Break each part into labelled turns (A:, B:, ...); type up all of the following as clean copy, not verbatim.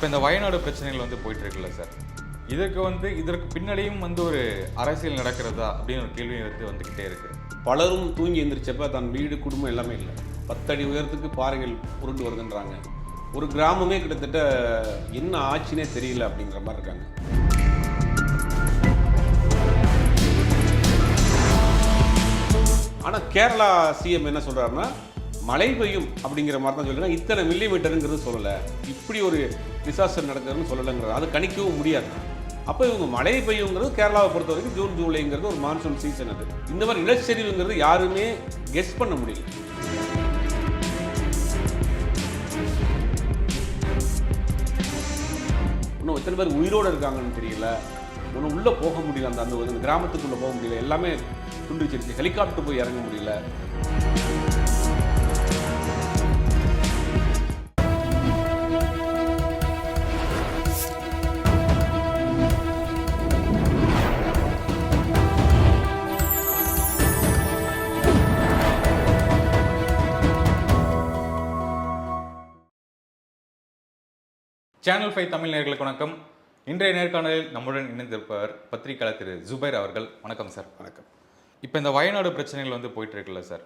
A: இப்போ இந்த வயநாடு பிரச்சனைகள் போயிட்டு இருக்குல்ல சார், இதற்கு பின்னாடியும் ஒரு அரசியல் நடக்கிறதா அப்படின்னு ஒரு கேள்வி வந்துக்கிட்டே இருக்கு.
B: பலரும் தூங்கி எந்திரிச்சப்ப தன் வீடு குடும்பம் எல்லாமே இல்லை. 10 அடி உயரத்துக்கு பாறைகள் உருண்டு வருதுன்றாங்க. ஒரு கிராமமே கிட்டத்தட்ட என்ன ஆச்சுன்னே தெரியல அப்படிங்கிற மாதிரி இருக்காங்க. ஆனால் கேரளா சிஎம் என்ன சொல்கிறாருன்னா, மழை பெய்யும் அப்படிங்கிற மாதிரி தான் சொல்லுறாங்க. இத்தனை மில்லிமீட்டருங்கிறது சொல்லலை, இப்படி ஒரு டிசாஸ்டர் நடக்குதுன்னு சொல்லலைங்கிறது அது கணிக்கவும் முடியாது. அப்போ இவங்க மழை பெய்யுங்கிறது கேரளாவை பொறுத்த வரைக்கும் ஜூன் ஜூலைங்கிறது ஒரு மான்சூன் சீசன். அது இந்த மாதிரி நிலச்சரிவுங்கிறது யாருமே கெஸ் பண்ண முடியல. இன்னும் எத்தனை பேர் உயிரோடு இருக்காங்கன்னு தெரியல. ஒன்றும் உள்ளே போக முடியல, அந்த கிராமத்துக்குள்ளே போக முடியல. எல்லாமே துண்டிச்சிருச்சு. ஹெலிகாப்டர் போய் இறங்க முடியல.
A: சேனல் 5 தமிழ் நேயர்களுக்கு வணக்கம். இன்றைய நேர்காணலில் நம்முடன் இணைந்திருப்பவர் பத்திரிகையாளர் திரு ஜுபைர் அவர்கள். வணக்கம் சார்.
B: வணக்கம்.
A: இப்போ இந்த வயநாடு பிரச்சனைகள் போயிட்டு இருக்குல்ல சார்,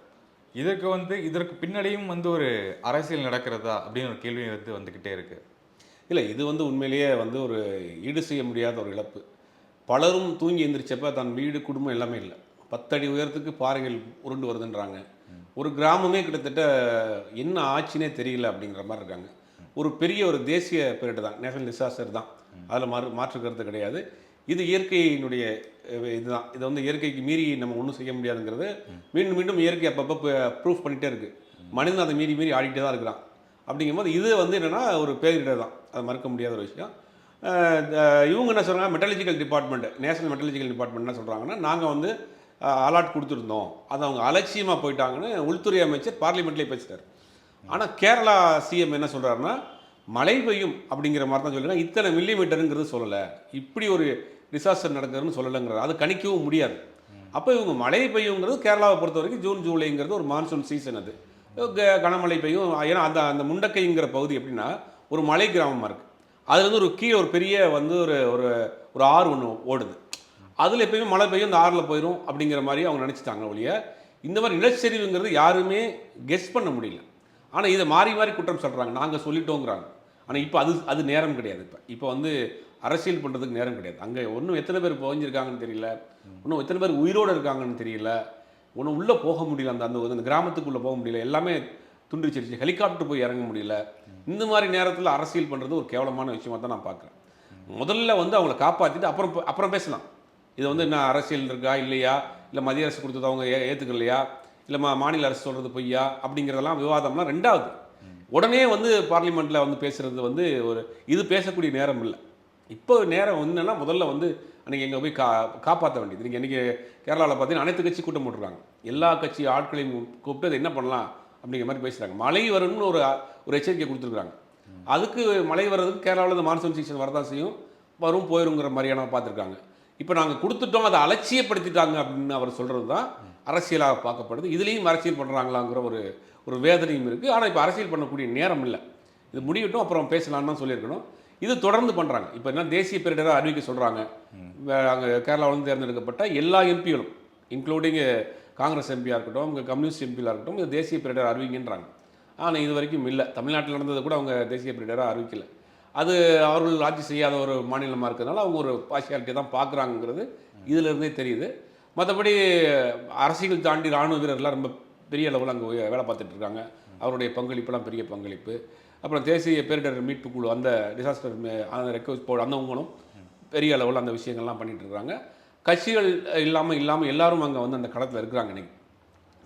A: இதற்கு பின்னாடியும் ஒரு அரசியல் நடக்கிறதா அப்படின்னு ஒரு கேள்வி வந்துக்கிட்டே இருக்கு.
B: இல்லை, இது உண்மையிலேயே ஒரு ஈடு செய்ய முடியாத ஒரு இழப்பு. பலரும் தூங்கி எந்திரிச்சப்ப தன் வீடு குடும்பம் எல்லாமே இல்லை. 10 அடி உயரத்துக்கு பாறைகள் உருண்டு வருதுன்றாங்க. ஒரு கிராமமே கிட்டத்தட்ட என்ன ஆச்சுன்னே தெரியல அப்படிங்கிற மாதிரி இருக்காங்க. ஒரு பெரிய ஒரு தேசிய பேரிடர் தான், நேஷனல் டிசாஸ்டர் தான். அதில் மாற்று கருத்து கிடையாது. இது இயற்கையினுடைய இதுதான். இதை இயற்கைக்கு மீறி நம்ம ஒன்றும் செய்ய முடியாதுங்கிறது மீண்டும் மீண்டும் இயற்கை அப்பப்போ ப்ரூஃப் பண்ணிகிட்டே இருக்குது. மனிதன் அதை மீறி ஆடிக்கிட்டே தான் இருக்கிறான். அப்படிங்கும்போது இது என்னென்னா ஒரு பேரிடர் தான், அது மறுக்க முடியாத ஒரு விஷயம். இவங்க என்ன சொல்கிறாங்க, metallurgical department, national metallurgical department என்ன சொல்கிறாங்கன்னா, நாங்கள் அலாட் கொடுத்துருந்தோம், அது அவங்க அலட்சியமாக போயிட்டாங்கன்னு உள்துறை அமைச்சர் பார்லிமெண்ட்லேயே பேசிட்டார். ஆனால் கேரளா சிஎம் என்ன சொல்கிறாருன்னா, மழை பெய்யும் அப்படிங்கிற மாதிரி தான் சொல்லுறாங்க. இத்தனை மில்லிமீட்டருங்கிறது சொல்லலை, இப்படி ஒரு டிசாஸ்டர் நடக்குதுன்னு சொல்லலைங்கிறது அது கணிக்கவும் முடியாது. அப்போ இவங்க மழை பெய்யுங்கிறது கேரளாவை பொறுத்த வரைக்கும் ஜூன் ஜூலைங்கிறது ஒரு மான்சூன் சீசன். அது கனமழை பெய்யும். ஏன்னா அந்த முண்டக்கைங்கிற பகுதி எப்படின்னா ஒரு மலை கிராமமாக இருக்குது. அதுலேருந்து ஒரு கீழே ஒரு பெரிய ஒரு ஆறு ஒன்று ஓடுது. அதில் எப்பயுமே மழை பெய்யும், இந்த ஆறில் போயிடும் அப்படிங்கிற மாதிரி அவங்க நினச்சிட்டாங்க ஒழிய இந்த மாதிரி நிலச்சரிவுங்கிறது யாருமே கெஸ் பண்ண முடியல. ஆனால் இதை மாறி மாறி குற்றம் சொல்கிறாங்க, நாங்கள் சொல்லிட்டோங்கிறாங்க. ஆனால் இப்போ அது நேரம் கிடையாது. இப்போ அரசியல் பண்ணுறதுக்கு நேரம் கிடையாது. அங்கே ஒன்றும் எத்தனை பேர் புகஞ்சிருக்காங்கன்னு தெரியல, இன்னும் எத்தனை பேர் உயிரோடு இருக்காங்கன்னு தெரியல. ஒன்றும் உள்ளே போக முடியல, அந்த கிராமத்துக்குள்ளே போக முடியல. எல்லாமே துண்டிச்சிருச்சு. ஹெலிகாப்டர் போய் இறங்க முடியல. இந்த மாதிரி நேரத்தில் அரசியல் பண்ணுறது ஒரு கேவலமான விஷயமாக தான் நான் பார்க்குறேன். முதல்ல அவங்கள காப்பாற்றிட்டு அப்புறம் பேசலாம். இது என்ன அரசியல் இருக்கா இல்லையா, இல்லை மத்திய அரசு கொடுத்தது அவங்க ஏற்றுக்கலையா, இல்லை மாநில அரசு சொல்கிறது பொய்யா அப்படிங்கிறதெல்லாம் விவாதம்லாம் ரெண்டாவது. உடனே பார்லிமெண்ட்டில் பேசுகிறது இது பேசக்கூடிய நேரம் இல்லை. இப்போ நேரம் என்னென்னா முதல்ல அன்றைக்கி எங்கே போய் காப்பாற்ற வேண்டியது. நீங்கள் இன்றைக்கி கேரளாவில் பார்த்தீங்கன்னா அனைத்து கட்சி கூட்டம் போட்டுருக்காங்க. எல்லா கட்சி ஆட்களையும் கூப்பிட்டு அது என்ன பண்ணலாம் அப்படிங்கிற மாதிரி பேசுகிறாங்க. மழை வரும்னு ஒரு எச்சரிக்கை கொடுத்துருக்குறாங்க. அதுக்கு மழை வர்றதுக்கு கேரளாவில் இந்த மான்சூன் சீசன் வரதான் செய்யும், வரும் போயிருங்கிற மாதிரியான பார்த்துருக்காங்க. இப்போ நாங்கள் கொடுத்துட்டோம், அதை அலட்சியப்படுத்திட்டாங்க அப்படின்னு அவர் சொல்கிறது தான் அரசியலாக பார்க்கப்படுது. இதுலேயும் அரசியல் பண்ணுறாங்களாங்கிற ஒரு வேதனையும் இருக்குது. ஆனால் இப்போ அரசியல் பண்ணக்கூடிய நேரம் இல்லை. இது முடியட்டும், அப்புறம் பேசலான்னு தான் சொல்லியிருக்கணும். இது தொடர்ந்து பண்ணுறாங்க. இப்போ என்ன தேசிய பேரிடராக அறிவிக்க சொல்கிறாங்க. அங்கே கேரளாவிலிருந்து தேர்ந்தெடுக்கப்பட்ட எல்லா எம்பிகளும், இன்க்ளூடிங் காங்கிரஸ் எம்பியாக இருக்கட்டும், கம்யூனிஸ்ட் எம்பியாக இருக்கட்டும், இது தேசிய பேரிடர் அறிவிங்கன்றாங்க. ஆனால் இது வரைக்கும் இல்லை. தமிழ்நாட்டில் நடந்தது கூட அவங்க தேசிய பேரிடராக அறிவிக்கலை. அது அவர்கள் ஆட்சி செய்யாத ஒரு மாநிலமாக இருக்கிறதுனால அவங்க ஒரு பார்ஷியாலிட்டி தான் பார்க்குறாங்கிறது இதிலிருந்தே தெரியுது. மற்றபடி அரசியல் தாண்டி இராணுவ வீரர்லாம் ரொம்ப பெரிய அளவில் அங்கே வேலை பார்த்துட்ருக்காங்க. அவருடைய பங்களிப்பெல்லாம் பெரிய பங்களிப்பு. அப்புறம் தேசிய பேரிடர் மீட்பு குழு, அந்த டிசாஸ்டர் அந்த ரெக்வஸ்ட் போர்டு, அந்தவங்களும் பெரிய அளவில் அந்த விஷயங்கள்லாம் பண்ணிகிட்ருக்காங்க. கட்சிகள் இல்லாமல் எல்லாரும் அங்கே அந்த களத்தில் இருக்கிறாங்க. இன்றைக்கி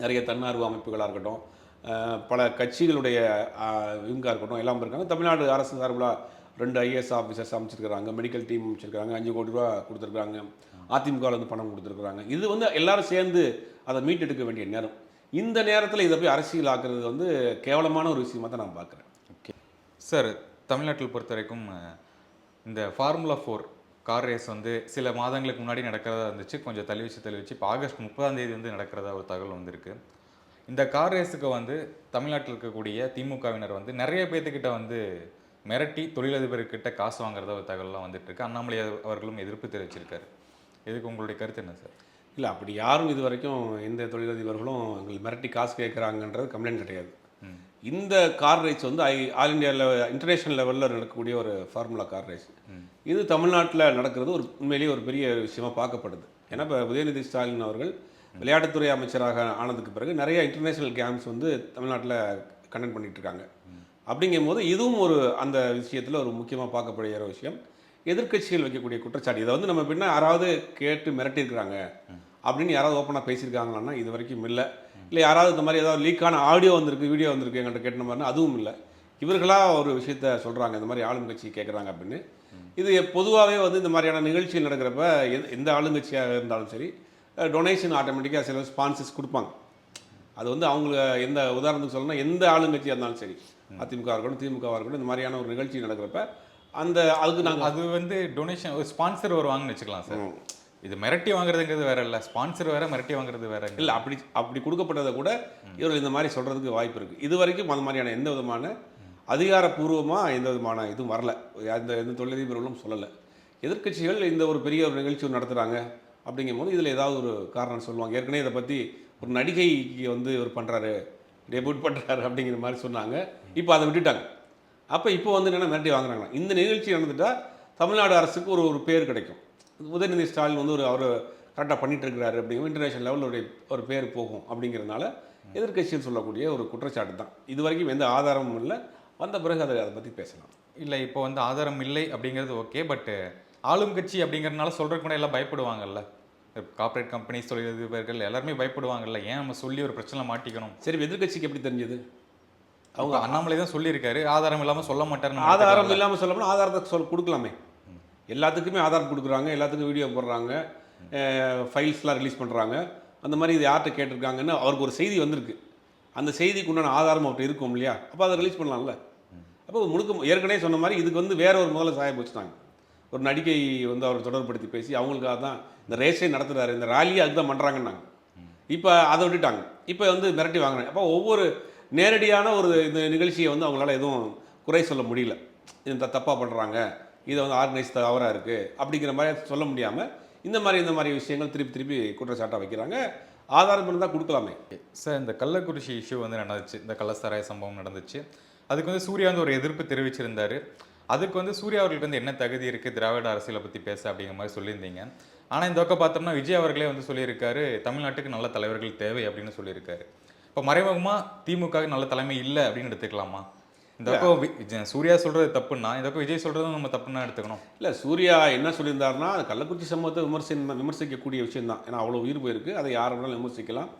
B: நிறைய தன்னார்வ அமைப்புகளாக இருக்கட்டும், பல கட்சிகளுடைய இவங்காக இருக்கட்டும், எல்லாம் இருக்காங்க. தமிழ்நாடு அரசு சார்பில் 2 ஐஏஎஸ் ஆஃபீஸர்ஸ் அமைச்சிருக்கிறாங்க, மெடிக்கல் டீம் அமைச்சிருக்கிறாங்க, 5 கோடி ரூபா கொடுத்துருக்குறாங்க, அதிமுகவில் பணம் கொடுத்துருக்குறாங்க. இது எல்லோரும் சேர்ந்து அதை மீட்டெடுக்க வேண்டிய நேரம். இந்த நேரத்தில் இதை போய் அரசியல் ஆக்குறது கேவலமான ஒரு விஷயமாக தான் நான் பார்க்குறேன்.
A: ஓகே சார், தமிழ்நாட்டில் பொறுத்த வரைக்கும் இந்த ஃபார்முலா 4 கார் ரேஸ் சில மாதங்களுக்கு முன்னாடி நடக்கிறதா இருந்துச்சு, கொஞ்சம் தள்ளி வச்சு இப்போ ஆகஸ்ட் 30ஆம் தேதி நடக்கிறதா ஒரு தகவல் வந்திருக்கு. இந்த கார் ரேஸுக்கு தமிழ்நாட்டில் இருக்கக்கூடிய திமுகவினர் நிறைய பேர்த்துக்கிட்ட மிரட்டி தொழிலதிபர்கிட்ட காசு வாங்குறதா ஒரு தகவல்லாம் வந்துட்டு இருக்கு. அண்ணாமலை அவர்களும் எதிர்ப்பு தெரிவிச்சிருக்காரு. இதுக்கு உங்களுடைய கருத்து என்ன சார்?
B: இல்லை, அப்படி யாரும் இது வரைக்கும் எந்த தொழிலதிபர்களும் எங்களுக்கு மிரட்டி காசு கேட்குறாங்கன்றது கம்ப்ளைண்ட் கிடையாது. இந்த கார் ரேஸ் வந்து ஆல் இண்டியா இன்டர்நேஷனல் லெவலில் நடக்கக்கூடிய ஒரு ஃபார்முலா கார் ரேஸ். இது தமிழ்நாட்டில் நடக்கிறது ஒரு உண்மையிலேயே ஒரு பெரிய விஷயமா பார்க்கப்படுது. ஏன்னா இப்போ உதயநிதி ஸ்டாலின் அவர்கள் விளையாட்டுத்துறை அமைச்சராக ஆனதுக்கு பிறகு நிறைய இன்டர்நேஷனல் கேம்ஸ் வந்து தமிழ்நாட்டில் கண்டக்ட் பண்ணிட்டு இருக்காங்க. அப்படிங்கும் போது இதுவும் ஒரு அந்த விஷயத்தில் ஒரு முக்கியமாக பார்க்கப்படுகிற விஷயம். எதிர்க்கட்சிகள் வைக்கக்கூடிய குற்றச்சாட்டு இதை வந்து நம்ம பின்ன யாராவது கேட்டு மிரட்டியிருக்கிறாங்க அப்படின்னு யாராவது ஓப்பனாக பேசியிருக்காங்களான்னா இது வரைக்கும் இல்லை. இல்லை யாராவது இந்த மாதிரி ஏதாவது லீக்கான ஆடியோ வந்திருக்கு, வீடியோ வந்திருக்கு எங்கள்கிட்ட கேட்ட மாதிரினா அதுவும் இல்லை. இவர்களாக ஒரு விஷயத்த சொல்கிறாங்க, இந்த மாதிரி ஆளுங்கட்சி கேட்குறாங்க அப்படின்னு. இது பொதுவாகவே வந்து இந்த மாதிரியான நிகழ்ச்சிகள் நடக்கிறப்ப எந்த ஆளுங்கட்சியாக இருந்தாலும் சரி டொனேஷன் ஆட்டோமேட்டிக்காக சில ஸ்பான்சர்ஸ் கொடுப்பாங்க. அது வந்து அவங்க எந்த உதாரணத்துக்கு சொல்லணும்னா எந்த ஆளுங்கட்சியாக இருந்தாலும் சரி, அதிமுக இருக்கட்டும் திமுகவாக இருக்கட்டும், இந்த மாதிரியான ஒரு நிகழ்ச்சி நடக்கிறப்ப அந்த அதுக்கு நாங்கள்
A: அது வந்து டொனேஷன் ஒரு ஸ்பான்சர் வருவாங்கன்னு வச்சுக்கலாம் சார். இது மிரட்டி வாங்குறதுங்கிறது வேற இல்லை, ஸ்பான்சர் வேற, மிரட்டி வாங்குறது வேற
B: இல்லை. அப்படி கொடுக்கப்பட்டதை கூட இவர்கள் இந்த மாதிரி சொல்கிறதுக்கு வாய்ப்பு இருக்குது. இது வரைக்கும் அந்த மாதிரியான எந்த விதமான அதிகாரப்பூர்வமாக எந்த விதமான இதுவும் வரல, எந்த தொழிலதிபர்களும் சொல்லலை. எதிர்க்கட்சிகள் இந்த ஒரு பெரிய ஒரு நிகழ்ச்சி நடத்துகிறாங்க அப்படிங்கும் போது இதில் ஏதாவது ஒரு காரணம் சொல்லுவாங்க. ஏற்கனவே இதை பற்றி ஒரு நடிகைக்கு வந்து இவர் பண்ணுறாரு, டெபியூட் பண்ணுறாரு அப்படிங்கிற மாதிரி சொன்னாங்க. இப்போ அதை விட்டுட்டாங்க. அப்போ இப்போ வந்து என்னென்னா மிரட்டி வாங்குறாங்க. இந்த நிகழ்ச்சி நடந்துட்டால் தமிழ்நாடு அரசுக்கு ஒரு பேர் கிடைக்கும். உதயநிதி ஸ்டாலின் வந்து அவர் கரெக்டாக பண்ணிட்டு இருக்கிறாரு அப்படிங்கிற இன்டர்நேஷனல் லெவலில் ஒரு பேர் போகும் அப்படிங்கிறதுனால எதிர்க்கட்சியில் சொல்லக்கூடிய ஒரு குற்றச்சாட்டு தான். இது வரைக்கும் எந்த ஆதாரமும் இல்லை. வந்த பிறகு அதை பற்றி பேசலாம்.
A: இல்லை, இப்போ வந்து ஆதாரம் இல்லை அப்படிங்கிறது ஓகே. பட் ஆளும் கட்சி அப்படிங்கிறதுனால சொல்கிறதுக்கு கூட எல்லாம் பயப்படுவாங்கல்ல. கார்ப்பரேட் கம்பெனிஸ், தொழிலதிபர்கள் எல்லாருமே பயப்படுவாங்கல்ல. ஏன் நம்ம சொல்லி ஒரு பிரச்சனை மாட்டிக்கணும்?
B: சரி, எதிர்க்கட்சிக்கு எப்படி தெரிஞ்சது?
A: அவங்க அண்ணாமலை தான் சொல்லியிருக்காரு, ஆதாரம் இல்லாமல் சொல்ல மாட்டாருன்னு.
B: ஆதாரம் இல்லாமல் சொல்லணும்னா ஆதாரத்தை கொடுக்கலாமே. எல்லாத்துக்குமே ஆதாரம் கொடுக்குறாங்க, எல்லாத்துக்கும் வீடியோ போடுறாங்க, ஃபைல்ஸ்லாம் ரிலீஸ் பண்ணுறாங்க. அந்த மாதிரி இது யார்கிட்ட கேட்டிருக்காங்கன்னு அவருக்கு ஒரு செய்தி வந்திருக்கு. அந்த செய்திக்கு உண்டான ஆதாரம் அவர்கிட்ட இருக்கும் இல்லையா? அப்போ அதை ரிலீஸ் பண்ணலாம்ல. அப்போ முழுக்க ஏற்கனவே சொன்ன மாதிரி இதுக்கு வந்து வேற ஒரு முதல்ல சாயம் வச்சுட்டாங்க. ஒரு நடிகை வந்து அவர் தொடர்படுத்தி பேசி அவங்களுக்காக தான் இந்த ரேஸே நடத்துகிறாரு, இந்த ராலியை அதுதான் பண்ணுறாங்கன்னாங்க. இப்போ அதை விட்டுட்டாங்க. இப்போ வந்து மிரட்டி வாங்குறாங்க. அப்போ ஒவ்வொரு நேரடியான ஒரு இந்த நிகழ்ச்சியை வந்து அவங்களால எதுவும் குறை சொல்ல முடியல. இது தப்பாக பண்ணுறாங்க, இதை வந்து ஆர்கனைஸ் தவறாக இருக்குது அப்படிங்கிற மாதிரி சொல்ல முடியாமல் இந்த மாதிரி விஷயங்கள் திருப்பி குற்றச்சாட்டாக வைக்கிறாங்க. ஆதாரம் இருந்தால் கொடுக்கலாமே
A: சார். இந்த கள்ளக்குறிச்சி இஷ்யூ வந்து நடந்துச்சு, இந்த கள்ளசாராய சம்பவம் நடந்துச்சு. அதுக்கு வந்து சூர்யா வந்து ஒரு எதிர்ப்பு தெரிவிச்சிருந்தாரு. அதுக்கு வந்து சூர்யா அவர்களுக்கு வந்து என்ன தகுதி இருக்குது திராவிட அரசியலை பற்றி பேச அப்படிங்கிற மாதிரி சொல்லியிருந்தீங்க. ஆனால் இந்த பக்கம் பார்த்தோம்னா விஜய் அவர்களே வந்து சொல்லியிருக்காரு, தமிழ்நாட்டுக்கு நல்ல தலைவர்கள் தேவை அப்படின்னு சொல்லியிருக்காரு. இப்போ மறைமுகமாக திமுக நல்ல தலைமை இல்லை அப்படின்னு எடுத்துக்கலாமா? இந்த பக்கம் சூர்யா சொல்கிறது தப்புன்னா இந்த பக்கம் விஜய் சொல்கிறதும் நம்ம தப்புன்னா எடுத்துக்கணும்.
B: இல்லை, சூர்யா என்ன சொல்லியிருந்தாருன்னா கள்ளக்குறிச்சி சம்பவத்தை விமர்சிக்கக்கூடிய விஷயம் தான். ஏன்னா அவ்வளோ உயிர் போயிருக்கு, அதை யார் வேணாலும் விமர்சிக்கலாம்.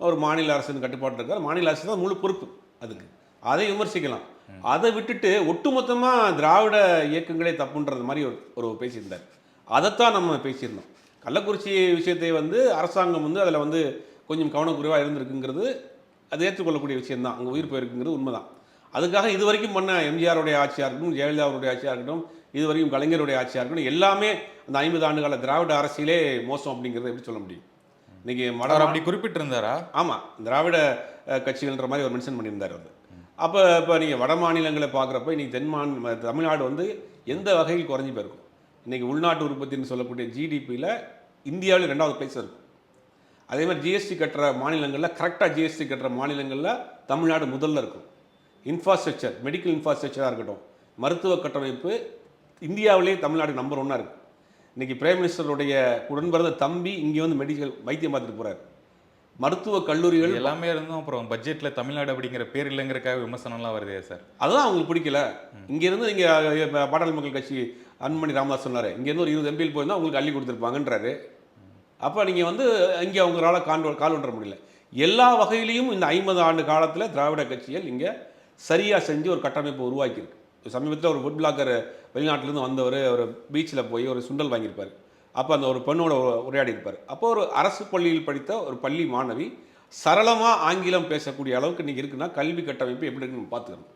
B: ஒரு மாநில அரசின் கட்டுப்பாட்டு இருக்கார், மாநில அரசு தான் முழு பொறுப்பு அதுக்கு, அதை விமர்சிக்கலாம். அதை விட்டுட்டு ஒட்டுமொத்தமாக திராவிட இயக்கங்களே தப்புன்றது மாதிரி ஒரு பேசியிருந்தார். அதைத்தான் நம்ம பேசியிருந்தோம். கள்ளக்குறிச்சி விஷயத்தை வந்து அரசாங்கம் வந்து அதில் வந்து கொஞ்சம் கவனக்குறைவாக இருந்திருக்குங்கிறது அது ஏற்றுக்கொள்ளக்கூடிய விஷயம்தான். அங்கே உயிர் போயிருக்குங்கிறது உண்மைதான். அதுக்காக இது வரைக்கும் பண்ண எம்ஜிஆருடைய ஆட்சியாக இருக்கட்டும், ஜெயலலிதாவுடைய ஆட்சியாக இருக்கட்டும், இது வரைக்கும் கலைஞருடைய ஆட்சியாக இருக்கட்டும், எல்லாமே அந்த 50 ஆண்டுகால திராவிட அரசியலே மோசம் அப்படிங்கிறத எப்படி சொல்ல முடியும்? இன்னைக்கு மடம்
A: அப்படி குறிப்பிட்டிருந்தாரா?
B: ஆமாம், திராவிட கட்சிகள்ன்ற மாதிரி ஒரு மென்ஷன் பண்ணியிருந்தார் அவர். அப்போ நீங்கள் வட மாநிலங்களை பார்க்குறப்ப இன்றைக்கி தமிழ்நாடு வந்து எந்த வகையில் குறைஞ்சி போயிருக்கும். இன்றைக்கி உள்நாட்டு உற்பத்தின்னு சொல்லக்கூடிய ஜிடிபியில் இந்தியாவில் 2வது பிளேஸ் இருக்கும். அதே மாதிரி ஜிஎஸ்டி கட்டுற மாநிலங்களில் கரெக்டாக ஜிஎஸ்டி கட்டுற மாநிலங்களில் தமிழ்நாடு முதல்ல இருக்கும். இன்ஃப்ராஸ்ட்ரக்சர், மெடிக்கல் இன்ஃப்ராஸ்ட்ரக்சராக இருக்கட்டும், மருத்துவ கட்டமைப்பு இந்தியாவிலே தமிழ்நாடு நம்பர் 1 இருக்குது. இன்றைக்கி பிரைம் மினிஸ்டருடைய உடன்பிறந்த தம்பி இங்கே வந்து வைத்தியம் பார்த்துட்டு போகிறார். மருத்துவ கல்லூரிகள்
A: எல்லாமே இருந்தும் அப்புறம் பட்ஜெட்டில் தமிழ்நாடு அப்படிங்கிற பேர் இல்லைங்கிறக்காக விமர்சனம்லாம் வருதே சார்.
B: அதுதான் அவங்களுக்கு பிடிக்கல. இங்கேருந்து நீங்கள் பாட்டாளி மக்கள் கட்சி அன்புமணி ராமதாஸ் சொன்னார், இங்கேருந்து ஒரு 20 எம்பியில் போயிருந்தால் உங்களுக்கு அள்ளி கொடுத்துருப்பாங்கன்றாரு. அப்போ நீங்கள் வந்து இங்கே அவங்களால கால் ஒன்ற முடியல. எல்லா வகையிலையும் இந்த 50 ஆண்டு காலத்தில் திராவிட கட்சிகள் இங்கே சரியாக செஞ்சு ஒரு கட்டமைப்பை உருவாக்கியிருக்கு. சமீபத்தில் ஒரு ஃபுட் பிளாக்கர் வெளிநாட்டிலேருந்து வந்தவர் ஒரு பீச்சில் போய் ஒரு சுண்டல் வாங்கியிருப்பார். அப்போ அந்த ஒரு பெண்ணோட உரையாடி இருப்பார். அப்போ ஒரு அரசு பள்ளியில் படித்த ஒரு பள்ளி மாணவி சரளமாக ஆங்கிலம் பேசக்கூடிய அளவுக்கு இன்றைக்கி இருக்குன்னா கல்வி கட்டமைப்பு எப்படி இருக்குன்னு பார்த்துக்கணும்.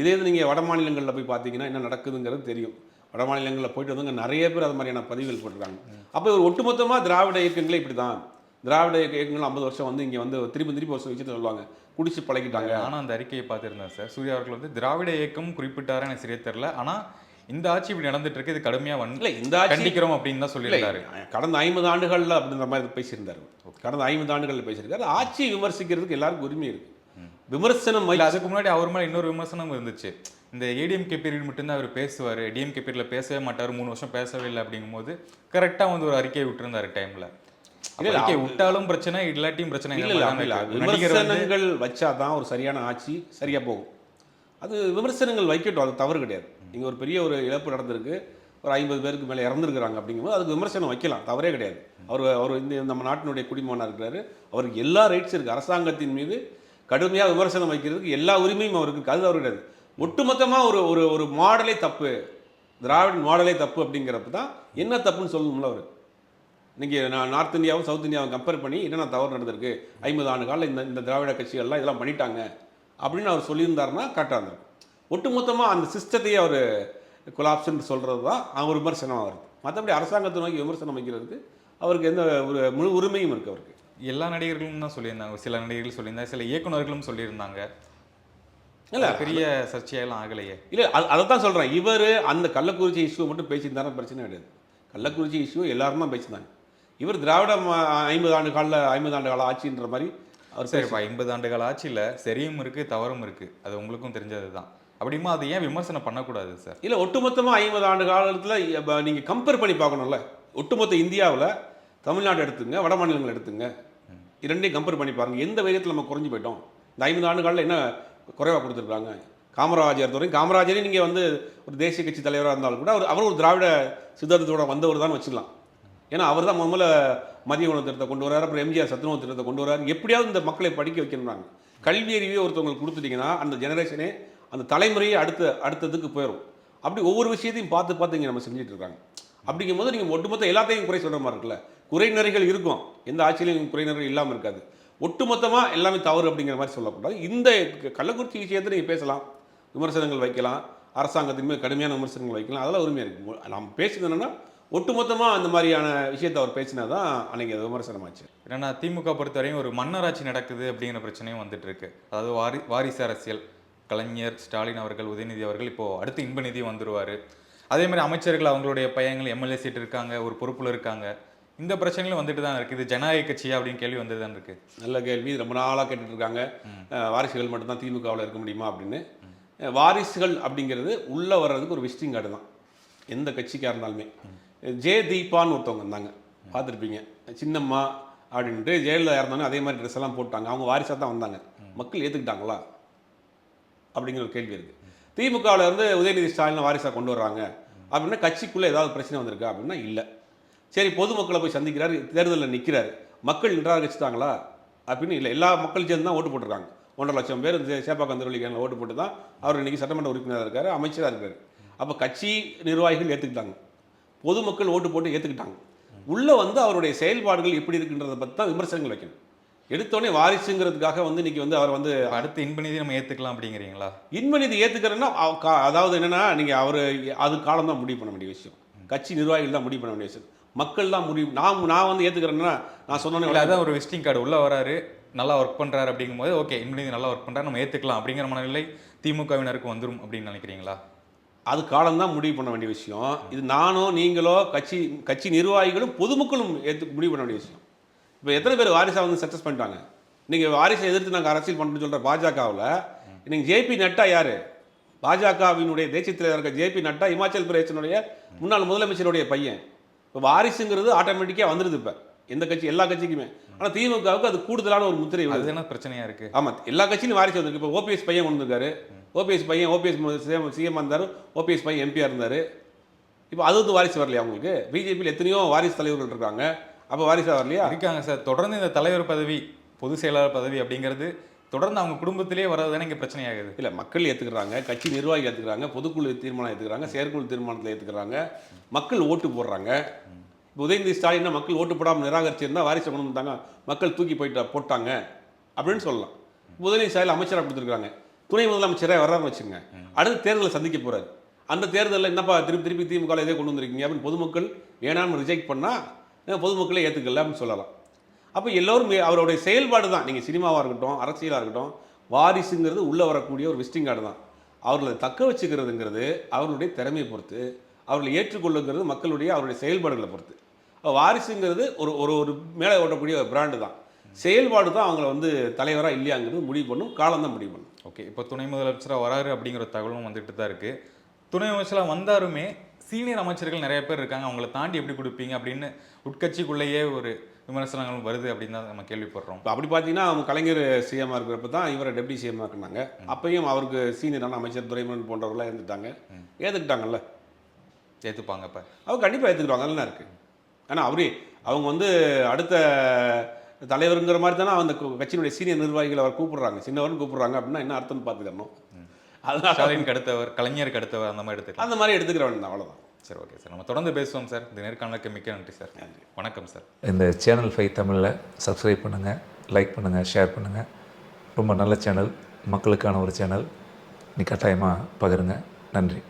B: இதே இது நீங்கள் வட மாநிலங்களில் போய் பார்த்தீங்கன்னா என்ன நடக்குதுங்கிறது தெரியும். வட மாநிலங்களில் போயிட்டு வந்தவங்க நிறைய பேர் அது மாதிரியான பதிவுகள் போட்டிருக்காங்க. அப்போ ஒரு ஒட்டுமொத்தமாக திராவிட இயக்கங்களே இப்படி தான், திராவிட இயக்கங்கள் 50 வருஷம் வந்து இங்கே வந்து திருப்பி ஒரு விஷயத்தை சொல்லுவாங்க, குடிச்சு பழகிட்டாங்க.
A: நானும் அந்த அறிக்கையை பார்த்திருந்தேன் சார். சூர்யா அவர்கள் வந்து திராவிட இயக்கம் குறிப்பிட்டாரா எனக்கு சரியா தெரியல. ஆனா இந்த ஆட்சி இப்படி நடந்துட்டு இருக்கு, இது கடுமையா
B: இல்லை இந்த ஆட்சி
A: கண்டிக்கிறோம் அப்படின்னு தான்
B: இல்லை
A: சொல்லியிருந்தாரு.
B: கடந்த 50 ஆண்டுகளில் அப்படின்ற மாதிரி பேசியிருந்தாரு. கடந்த 50 ஆண்டுகளில் பேசியிருக்காரு. ஆட்சியை விமர்சிக்கிறதுக்கு எல்லாருக்கும் உரிமை இருக்கு. விமர்சனம்
A: இல்ல அதுக்கு முன்னாடி அவர் மேல இன்னொரு விமர்சனம் இருந்துச்சு. இந்த ஏடிஎம்கே பீரியட் மட்டும்தான் அவர் பேசுவார், டிஎம்கே பீரியட்ல பேசவே மாட்டார், 3 வருஷம் பேசவே இல்லை அப்படிங்கும்போது கரெக்டாக வந்து ஒரு அறிக்கையை விட்டுருந்தாரு டைம்ல. அறிக்கை விட்டாலும் பிரச்சனை, இல்லாட்டியும் பிரச்சனை.
B: விமர்சனங்கள் வச்சாதான் ஒரு சரியான ஆட்சி சரியா போகும். அது விமர்சனங்கள் வைக்கட்டும், அது தவறு கிடையாது. இங்கே ஒரு பெரிய ஒரு இழப்பு நடந்திருக்கு, ஒரு 50 பேருக்கு மேலே இறந்துருக்குறாங்க அப்படிங்கும்போது அதுக்கு விமர்சனம் வைக்கலாம், தவறே கிடையாது. அவர் இந்த நம்ம நாட்டினுடைய குடிமகனாக இருக்கிறாரு, அவருக்கு எல்லா ரைட்ஸ் இருக்குது. அரசாங்கத்தின் மீது கடுமையாக விமர்சனம் வைக்கிறதுக்கு எல்லா உரிமையும் அவருக்கு இருக்குது, அது தவறு கிடையாது. ஒட்டுமொத்தமாக ஒரு ஒரு ஒரு மாடலே தப்பு, திராவிட மாடலே தப்பு அப்படிங்கிறப்ப தான் என்ன தப்புன்னு சொல்லணும்ல அவர். இன்றைக்கி நான் நார்த் இந்தியாவும் சவுத் இந்தியாவும் கம்பேர் பண்ணி என்னென்ன தவறு நடந்திருக்கு, 50 ஆண்டு காலம் இந்த திராவிட கட்சிகள்லாம் இதெல்லாம் பண்ணிட்டாங்க அப்படின்னு அவர் சொல்லியிருந்தாருன்னா கரெக்டாக இருந்திருக்கும். ஒட்டுமொத்தமாக அந்த சிஸ்டத்தையே அவர் கொலாப்ஸ்ன்னு சொல்கிறது தான் அவர் விமர்சனம் வருது. மற்றபடி அரசாங்கத்தை நோக்கி விமர்சனம் வைக்கிறதுக்கு அவருக்கு எந்த ஒரு முழு உரிமையும் இருக்குது அவருக்கு.
A: எல்லா நடிகர்களும் தான் சொல்லியிருந்தாங்க, சில நடிகர்கள் சொல்லியிருந்தாங்க, சில இயக்குநர்களும் சொல்லியிருந்தாங்க.
B: இல்லை
A: பெரிய சர்ச்சையெல்லாம் ஆகலையே.
B: இல்லை அதை தான் சொல்கிறேன். இவர் அந்த கள்ளக்குறிச்சி இஷ்யூ மட்டும் பேசியிருந்தாலும் பிரச்சனை கிடையாது. கள்ளக்குறிச்சி இஷ்யூ எல்லாரும் தான் பேசினாங்க. இவர் திராவிட 50 ஆண்டு கால ஆட்சின்ற மாதிரி அவர்
A: சரி. இப்போ 50 ஆண்டு கால ஆட்சியில் சரியும் இருக்குது, தவறும் இருக்குது, அது உங்களுக்கும் தெரிஞ்சது தான். அப்படிமா அதை ஏன் விமர்சனம் பண்ணக்கூடாது சார்?
B: இல்லை ஒட்டுமொத்தமாக 50 ஆண்டு காலத்தில் நீங்கள் கம்பேர் பண்ணி பார்க்கணும்ல. ஒட்டுமொத்த இந்தியாவில் தமிழ்நாடு எடுத்துங்க, வட மாநிலங்கள் எடுத்துங்க, இரண்டையும் கம்பேர் பண்ணி பாருங்கள். எந்த வேகத்தில் நம்ம குறைஞ்சி போயிட்டோம். இந்த 50 ஆண்டு காலில் என்ன குறைவாக கொடுத்துருக்காங்க. காமராஜர் துறையும் காமராஜரையும் நீங்கள் வந்து ஒரு தேசிய கட்சி தலைவராக இருந்தாலும் கூட அவர் ஒரு திராவிட சித்தாந்தத்தோட வந்தவர் தான் வச்சுக்கலாம். ஏன்னா அவர் தான் முதல்ல மதிய உணவு திட்டத்தை கொண்டு வராரு, அப்புறம் எம்ஜிஆர் சத்துணவு திட்டத்தை கொண்டு வராரு. எப்படியாவது இந்த மக்களை படிக்க வைக்கணும்னாங்க. கல்வி அறிவியை ஒருத்தவங்களுக்கு கொடுத்துட்டிங்கன்னா அந்த ஜெனரேஷனே அந்த தலைமுறையை அடுத்ததுக்கு போயிடும். அப்படி ஒவ்வொரு விஷயத்தையும் பார்த்து இங்கே நம்ம செஞ்சுட்டு இருக்காங்க. அப்படிங்கும் போது நீங்கள் ஒட்டுமொத்த எல்லாத்தையும் குறை சொல்கிற மாதிரி இருக்குல்ல. குறைநிறைகள் இருக்கும், எந்த ஆட்சியிலையும் குறைநிறைகள் இல்லாமல் இருக்காது. ஒட்டுமொத்தமாக எல்லாமே தவறு அப்படிங்கிற மாதிரி சொல்லக்கூடாது. இந்த கள்ளக்குறிச்சி விஷயத்தை நீங்கள் பேசலாம், விமர்சனங்கள் வைக்கலாம், அரசாங்கத்தின் மீது கடுமையான விமர்சனங்கள் வைக்கலாம், அதெல்லாம் உரிமையாக இருக்குது. நம்ம பேசுறது என்னென்னா ஒட்டுமொத்தமாக அந்த மாதிரியான விஷயத்தை அவர் பேசினா தான் அன்றைக்கி அது விமர்சனமாச்சு.
A: ஏன்னா திமுக பொறுத்தவரையும் ஒரு மன்னராட்சி நடக்குது அப்படிங்கிற பிரச்சனையும் வந்துட்டு இருக்கு. அதாவது வாரிசு அரசியல். கலைஞர், ஸ்டாலின் அவர்கள், உதயநிதி அவர்கள் இப்போது அடுத்து இன்பநிதி வந்துடுவார். அதே மாதிரி அமைச்சர்கள் அவங்களுடைய பையங்கள் எம்எல்ஏ சீட் இருக்காங்க, ஒரு பொறுப்பில் இருக்காங்க. இந்த பிரச்சனைகளும் வந்துட்டு தான் இருக்குது. இது ஜனநாயக கட்சியா அப்படின்னு கேள்வி வந்துட்டு தான் இருக்குது.
B: நல்ல கேள்வி, ரொம்ப நாளாக கேட்டுட்டு இருக்காங்க. வாரிசுகள் மட்டும்தான் திமுகவில் இருக்க முடியுமா அப்படின்னு. வாரிசுகள் அப்படிங்கிறது உள்ளே வர்றதுக்கு ஒரு விசிட்டிங் கார்டு தான் எந்த கட்சிக்காக இருந்தாலுமே. ஜே தீபான்னு ஒருத்தவங்க இருந்தாங்க, பார்த்துருப்பீங்க. சின்னம்மா அப்படின்ட்டு ஜெயலலிதா இருந்தாங்க, அதே மாதிரி ட்ரெஸ் எல்லாம் போட்டாங்க. அவங்க வாரிசாக தான் வந்தாங்க. மக்கள் ஏற்றுக்கிட்டாங்களா அப்படிங்கிற ஒரு கேள்வி இருக்குது. திமுகவில் இருந்து உதயநிதி ஸ்டாலின் வாரிசாக கொண்டு வர்றாங்க அப்படின்னா கட்சிக்குள்ளே ஏதாவது பிரச்சனை வந்திருக்கா அப்படின்னா இல்லை. சரி, பொதுமக்களை போய் சந்திக்கிறாரு, தேர்தலில் நிற்கிறாரு, மக்கள் நிராகரிச்சுட்டாங்களா அப்படின்னு இல்லை. எல்லா மக்கள் சேர்ந்து தான் ஓட்டு போட்டிருக்காங்க. 1.5 லட்சம் பேர் சேப்பாக்கம் திருவள்ளிக்கேணில் ஓட்டு போட்டு தான் அவர் இன்றைக்கி சட்டமன்ற உறுப்பினராக இருக்கார், அமைச்சராக இருக்கார். அப்போ கட்சி நிர்வாகிகள் ஏற்றுக்கிட்டாங்க, பொதுமக்கள் ஓட்டு போட்டு ஏற்றுக்கிட்டாங்க. உள்ளே வந்து அவருடைய செயல்பாடுகள் எப்படி இருக்குன்றதை பற்றி தான் விமர்சனங்கள் வைக்கணும். எடுத்தோடனே வாரிசுங்கிறதுக்காக வந்து இன்றைக்கி வந்து அவர் வந்து
A: அடுத்து இன்பநிதி நம்ம ஏற்றுக்கலாம் அப்படிங்கிறீங்களா?
B: இன்பநிதி ஏற்றுக்கிறேன்னா அதாவது என்னென்னா நீங்கள் அவர் அது காலம் தான் முடிவு பண்ண வேண்டிய விஷயம். கட்சி நிர்வாகிகள் தான் முடிவு பண்ண வேண்டிய விஷயம். மக்கள் தான் முடிவு. நான் வந்து ஏற்றுக்கிறேன்னா நான் சொன்னோன்னே
A: அதான் ஒரு விசிட்டிங் கார்டு உள்ளே வராரு, நல்லா ஒர்க் பண்ணுறாரு அப்படிங்கும்போது ஓகே இன்பநிதி நல்லா ஒர்க் பண்ணுறாரு, நம்ம ஏற்றுக்கலாம் அப்படிங்கிற மனநிலை திமுகவினருக்கு வந்துடும் அப்படின்னு நினைக்கிறீங்களா?
B: அது காலம்தான் முடிவு பண்ண வேண்டிய விஷயம். இது நானோ நீங்களோ கட்சி நிர்வாகிகளும் பொதுமக்களும் முடிவு பண்ண வேண்டிய விஷயம். இப்போ எத்தனை பேர் வாரிசை வந்து சக்ஸஸ் பண்ணிட்டாங்க? நீங்கள் வாரிசை எதிர்த்து நாங்கள் அரசியல் பண்ணுறோன்னு சொல்கிற பாஜகவில் நீங்கள் ஜேபி நட்டா யார்? பாஜகவினுடைய தேசிய தலைவர் இருக்க ஜேபி நட்டா இமாச்சல் பிரதேசனுடைய முன்னாள் முதலமைச்சருடைய பையன். இப்போ வாரிசுங்கிறது ஆட்டோமேட்டிக்காக வந்துடுது இப்போ எந்த கட்சி, எல்லா கட்சிக்குமே. ஆனால் திமுகவுக்கு அது கூடுதலான ஒரு முத்திரை.
A: அது என்ன பிரச்சனையாக இருக்குது?
B: ஆமாம், எல்லா கட்சியிலும் வாரிசு வந்திருக்கு. இப்போ ஓபிஎஸ் பையன் கொண்டு வந்திருக்காரு, ஓபிஎஸ் சிஎம் இருந்தார், ஓபிஎஸ் பையன் எம்பியாக இருந்தார். இப்போ அது வந்து வாரிசு வரலையா அவங்களுக்கு? பிஜேபியில் எத்தனையோ வாரிசு தலைவர்கள் இருக்காங்க, அப்போ வாரிசாக வரலையா?
A: இருக்காங்க சார். தொடர்ந்து இந்த தலைவர் பதவி, பொதுச் செயலாளர் பதவி அப்படிங்கிறது தொடர்ந்து அவங்க குடும்பத்திலே வர்றது தானே இங்கே பிரச்சனையாகுது.
B: இல்லை, மக்கள் ஏற்றுக்கிறாங்க, கட்சி நிர்வாகிகள் ஏற்றுக்கிறாங்க, பொதுக்குழு தீர்மானம் ஏற்றுக்கிறாங்க, செயற்குழு தீர்மானத்தில் ஏற்றுக்கிறாங்க, மக்கள் ஓட்டு போடுறாங்க. இப்போ உதயநிதி ஸ்டாலின் மக்கள் ஓட்டு போடாமல் நிராகரிச்சிருந்தால் வாரிசை கொண்டு வந்தாங்க, மக்கள் தூக்கி போட்டாங்க அப்படின்னு சொல்லலாம். உதயநிதி ஸ்டாலின் அமைச்சராக கொடுத்துருக்காங்க, துணை முதலமைச்சராக வர்றாருன்னு வச்சுங்க. அடுத்த தேர்தலை சந்திக்க போகிறார். அந்த தேர்தலில் என்னப்பா திருப்பி திமுக இதே கொண்டு வந்திருக்கீங்க அப்படின்னு பொதுமக்கள் வேணாம்னு ரிஜெக்ட் பண்ணால் பொதுமக்களே ஏற்றுக்கல அப்படின்னு சொல்லலாம். அப்போ எல்லோரும் அவருடைய செயல்பாடு தான், நீங்கள் சினிமாவாக இருக்கட்டும் அரசியலாக இருக்கட்டும், வாரிசுங்கிறது உள்ளே வரக்கூடிய ஒரு விசிட்டிங் கார்டு தான். அவர்களை தக்க வச்சுக்கிறதுங்கிறது அவர்களுடைய திறமையை பொறுத்து, அவர்களை ஏற்றுக்கொள்ளுங்கிறது மக்களுடைய அவருடைய செயல்பாடுகளை பொறுத்து. வாரிசுங்கிறது ஒரு ஒரு ஒரு மேலே ஓட்டக்கூடிய ஒரு பிராண்டு தான். செயல்பாடு தான் அவங்கள வந்து தலைவராக இல்லையாங்கிறது முடிவு பண்ணும், காலம் தான் முடிவு பண்ணும்.
A: ஓகே, இப்போ துணை முதலமைச்சராக வராரு அப்படிங்கிற தகவலும் வந்துட்டு தான் இருக்கு. துணை முதலமைச்சராக வந்தாருமே சீனியர் அமைச்சர்கள் நிறைய பேர் இருக்காங்க, அவங்கள தாண்டி எப்படி கொடுப்பீங்க அப்படின்னு உட்கட்சிக்குள்ளேயே ஒரு விமர்சனங்கள் வருது அப்படின்னு தான் நம்ம கேள்விப்படுறோம்.
B: இப்போ அப்படி பார்த்தீங்கன்னா அவங்க கலைஞர் சிஎம்மாக இருக்கிறப்ப தான் இவரை டெப்டி சிஎம் ஆக்குனாங்க. அப்பயும் அவருக்கு சீனியரான அமைச்சர் துரைமுருகன் போன்றவர்களாம் இருந்துட்டாங்க, ஏற்றுக்கிட்டாங்கல்ல.
A: ஏற்றுப்பாங்க இப்போ
B: அவங்க கண்டிப்பாக ஏற்றுக்குவாங்க, நல்லா இருக்குது. ஆனால் அவங்க வந்து அடுத்த தலைவருங்கிற மாதிரி தானே அந்த கட்சியினுடைய சீனியர் நிர்வாகிகள் அவர் கூப்பிடுறாங்க, சின்னவர்னு கூப்பிடுறாங்க. அப்படின்னா என்ன அர்த்தம்னு பார்த்துக்கணும். அதனால
A: ஸ்டாலினுக்கு அடுத்தவர், கலைஞருக்கு அடுத்தவர் அந்த மாதிரி எடுத்துக்கலாம்.
B: அந்த மாதிரி எடுத்துக்கிற வேண்டியது, அவ்வளோதான்.
A: சரி, ஓகே சார், நம்ம தொடர்ந்து பேசுவோம் சார். இந்த நேர்காணலுக்கு மிக்க நன்றி சார்.
B: நன்றி.
A: வணக்கம் சார்.
C: இந்த சேனல் 5 தமிழில் சப்ஸ்கிரைப் பண்ணுங்கள், லைக் பண்ணுங்கள், ஷேர் பண்ணுங்கள். ரொம்ப நல்ல சேனல், மக்களுக்கான ஒரு சேனல். நீ கட்டாயமாக பகிருங்க. நன்றி.